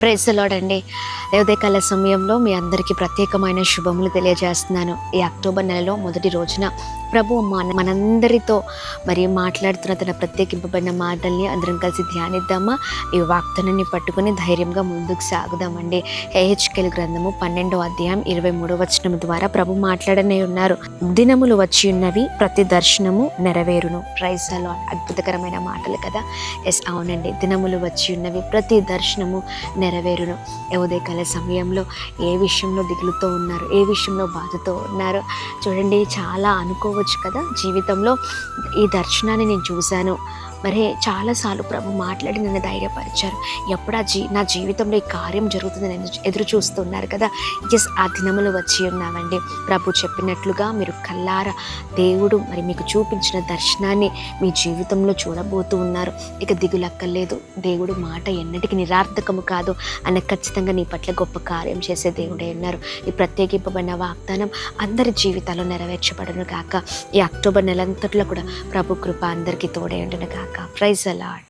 Praise the lord అండి. ఉదయకాల సమయంలో మీ అందరికీ ప్రత్యేకమైన శుభములు తెలియజేస్తున్నాను. ఈ అక్టోబర్ నెలలో మొదటి రోజున ప్రభు మనందరితో మరి మాట్లాడుతున్న తన ప్రత్యేకింపబడిన మాటల్ని అందరం కలిసి ధ్యానిద్దామా? ఈ వాగ్దానాన్ని పట్టుకుని ధైర్యంగా ముందుకు సాగుదామండి. హెచ్కేల్ గ్రంథము 12వ అధ్యాయం 23వ వచనం ద్వారా ప్రభు మాట్లాడనే ఉన్నారు. దినములు వచ్చి ఉన్నవి, ప్రతి దర్శనము నెరవేరును. Praise the lord. అద్భుతకరమైన మాటలు కదా. ఎస్, అవునండి. దినములు వచ్చి ఉన్నవి, ప్రతి దర్శనము నెరవేరును. ఉదయకాల సమయంలో ఏ విషయంలో దిగులుతో ఉన్నారు, ఏ విషయంలో బాధతో ఉన్నారు చూడండి. చాలా అనుకోవచ్చు కదా, జీవితంలో ఈ దర్శనాన్ని నేను చూశాను, మరి చాలాసార్లు ప్రభు మాట్లాడి నన్ను ధైర్యపరిచారు, ఎప్పుడా నా జీవితంలో ఈ కార్యం జరుగుతుందని ఎదురు చూస్తున్నారు కదా. ఎస్, ఆ దినములు వచ్చి ఉన్నామండి. ప్రభు చెప్పినట్లుగా మీరు కల్లారా దేవుడు మరి మీకు చూపించిన దర్శనాన్ని మీ జీవితంలో చూడబోతూ ఉన్నారు. ఇక దిగులక్కర్లేదు. దేవుడు మాట ఎన్నటికీ నిరార్థకము కాదు అన్న ఖచ్చితంగా నీ పట్ల గొప్ప కార్యం చేసే దేవుడే ఉన్నారు. ఈ ప్రత్యేకింపబడిన వాగ్దానం అందరి జీవితాల్లో నెరవేర్చబడును గాక. ఈ అక్టోబర్ నెలంతట్లో కూడా ప్రభు కృప అందరికీ తోడే ఉండును గాక. Praise the lord.